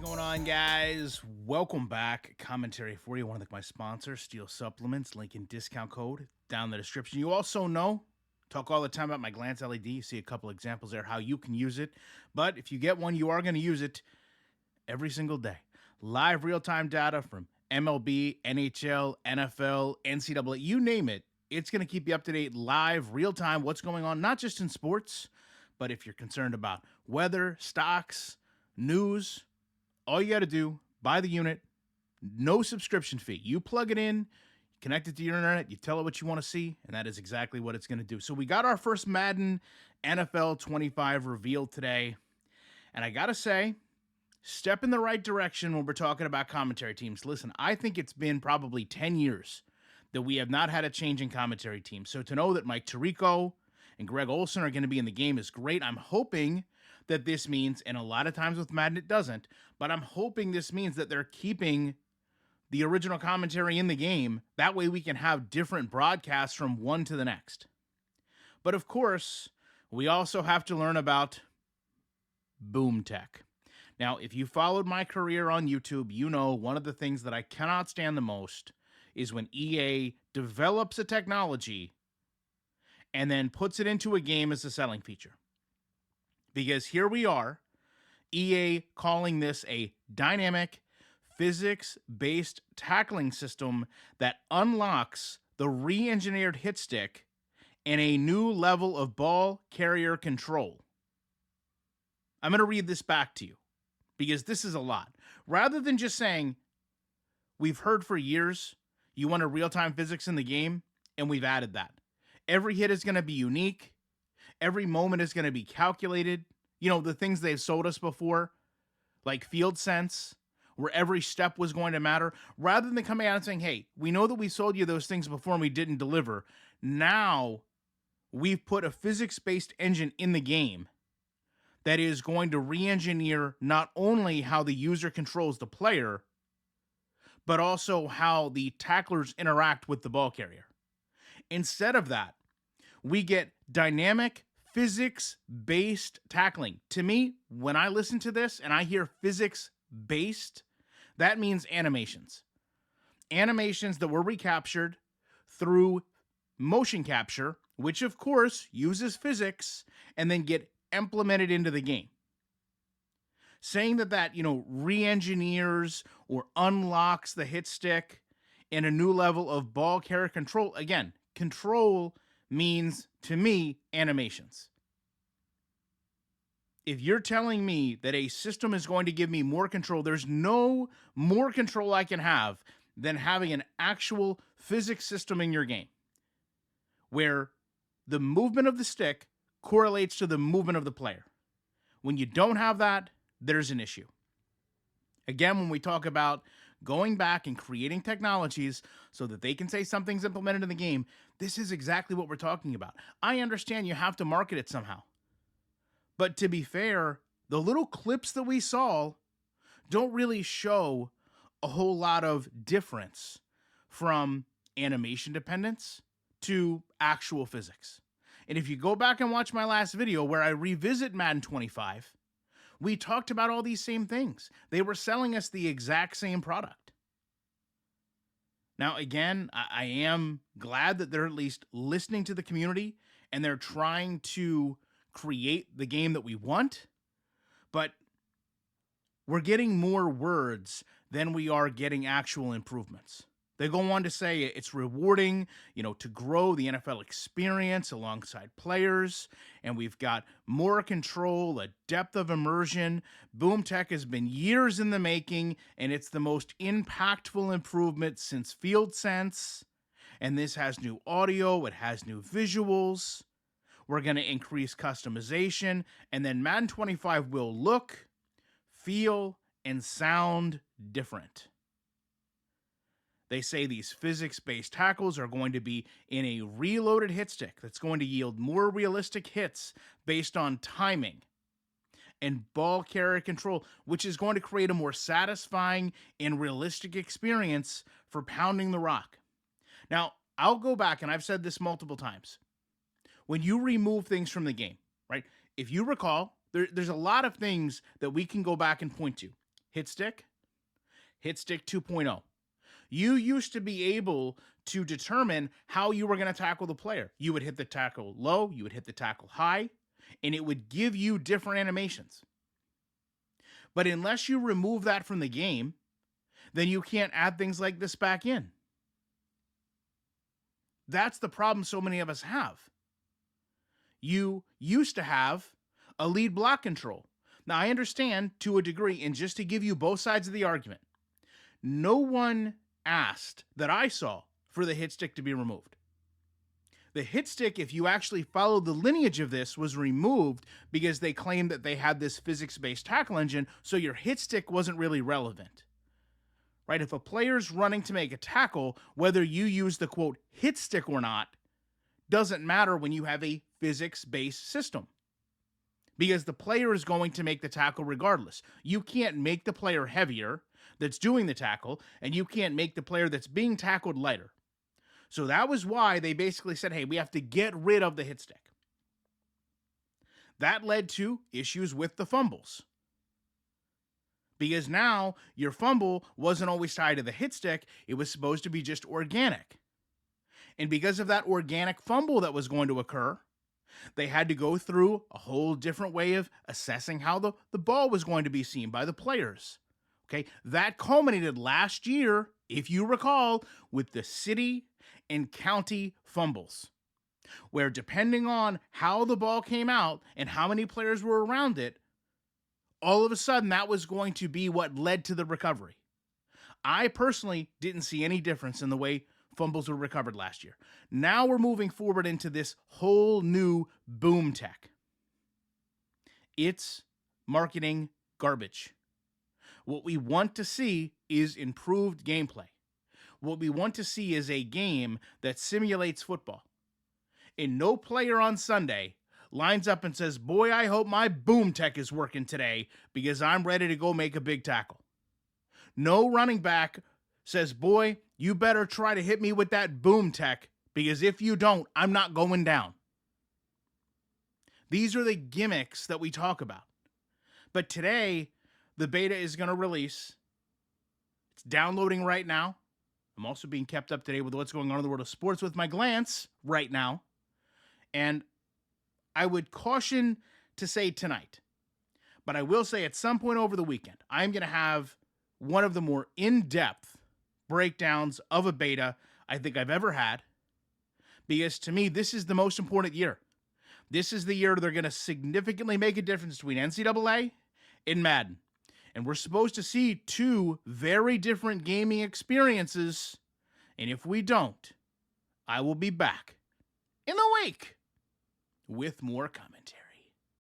Going on, guys? Welcome back. Commentary for you. I want to thank my sponsor, Steel Supplements. Link in discount code down in the description. You also know, talk all the time about my Glance LED. You see a couple examples there how you can use it. But if you get one, you are going to use it every single day. Live real-time data from MLB, NHL, NFL, NCAA, you name it. It's going to keep you up to date live, real-time, what's going on, not just in sports, but if you're concerned about weather, stocks, news, all you got to do, buy the unit, no subscription fee. You plug it in, connect it to your internet, you tell it what you want to see, and that is exactly what it's going to do. So we got our first Madden NFL 25 revealed today, and I got to say, step in the right direction when we're talking about commentary teams. Listen, I think it's been probably 10 years that we have not had a change in commentary team. So to know that Mike Tirico and Greg Olson are going to be in the game is great. I'm hoping that this means, and a lot of times with Madden it doesn't, but I'm hoping this means that they're keeping the original commentary in the game. That way we can have different broadcasts from one to the next. But of course, we also have to learn about boom tech. Now, if you followed my career on YouTube, you know one of the things that I cannot stand the most is when EA develops a technology and then puts it into a game as a selling feature. Because here we are, EA calling this a dynamic, physics-based tackling system that unlocks the re-engineered hit stick and a new level of ball carrier control. I'm going to read this back to you because this is a lot. Rather than just saying, we've heard for years you want a real-time physics in the game, and we've added that. Every hit is going to be unique. Every moment is going to be calculated. You know, the things they've sold us before, like field sense, where every step was going to matter. Rather than coming out and saying, hey, we know that we sold you those things before and we didn't deliver. Now we've put a physics-based engine in the game that is going to re-engineer not only how the user controls the player, but also how the tacklers interact with the ball carrier. Instead of that, we get dynamic, physics-based tackling. To me, when I listen to this and I hear physics-based, that means animations. Animations that were recaptured through motion capture, which of course uses physics, and then get implemented into the game. Saying that re-engineers or unlocks the hit stick and a new level of ball carrier control. Again, control means, to me, animations. If you're telling me that a system is going to give me more control, there's no more control I can have than having an actual physics system in your game where the movement of the stick correlates to the movement of the player. When you don't have that, there's an issue. Again, when we talk about going back and creating technologies so that they can say something's implemented in the game, this is exactly what we're talking about. I understand you have to market it somehow. But to be fair, the little clips that we saw don't really show a whole lot of difference from animation dependence to actual physics. And if you go back and watch my last video where I revisit Madden 25, we talked about all these same things. They were selling us the exact same product. Now, again, I am glad that they're at least listening to the community and they're trying to create the game that we want, but we're getting more words than we are getting actual improvements. They go on to say it's rewarding, to grow the NFL experience alongside players, and we've got more control, a depth of immersion. Boom Tech has been years in the making, and it's the most impactful improvement since Field Sense. And this has new audio, it has new visuals. We're going to increase customization, and then Madden 25 will look, feel, and sound different. They say these physics-based tackles are going to be in a reloaded hit stick that's going to yield more realistic hits based on timing and ball carrier control, which is going to create a more satisfying and realistic experience for pounding the rock. Now, I'll go back, and I've said this multiple times. When you remove things from the game, right? If you recall, there's a lot of things that we can go back and point to. hit stick, hit stick 2.0. You used to be able to determine how you were going to tackle the player. You would hit the tackle low, you would hit the tackle high, and it would give you different animations. But unless you remove that from the game, then you can't add things like this back in. That's the problem so many of us have. You used to have a lead block control. Now, I understand to a degree, and just to give you both sides of the argument, no one asked that I saw for the hit stick to be removed. The hit stick, if you actually followed the lineage of this, was removed because they claimed that they had this physics-based tackle engine, so your hit stick wasn't really relevant. Right? If a player's running to make a tackle, whether you use the quote hit stick or not, doesn't matter when you have a physics-based system. Because the player is going to make the tackle regardless. You can't make the player heavier that's doing the tackle, and you can't make the player that's being tackled lighter. So that was why they basically said, hey, we have to get rid of the hit stick. That led to issues with the fumbles. Because now your fumble wasn't always tied to the hit stick, it was supposed to be just organic. And because of that organic fumble that was going to occur, they had to go through a whole different way of assessing how the ball was going to be seen by the players. Okay, that culminated last year, if you recall, with the city and county fumbles, where depending on how the ball came out and how many players were around it, all of a sudden that was going to be what led to the recovery. I personally didn't see any difference in the way fumbles were recovered last year. Now we're moving forward into this whole new boom tech. It's marketing garbage. What we want to see is improved gameplay. What we want to see is a game that simulates football. And no player on Sunday lines up and says, boy, I hope my boom tech is working today because I'm ready to go make a big tackle. No running back says, boy, you better try to hit me with that boom tech because if you don't, I'm not going down. These are the gimmicks that we talk about. But today, the beta is going to release. It's downloading right now. I'm also being kept up to date with what's going on in the world of sports with my glance right now. And I would caution to say tonight, but I will say at some point over the weekend, I'm going to have one of the more in-depth breakdowns of a beta I think I've ever had. Because to me, this is the most important year. This is the year they're going to significantly make a difference between NCAA and Madden. And we're supposed to see two very different gaming experiences. And if we don't, I will be back in a week with more commentary.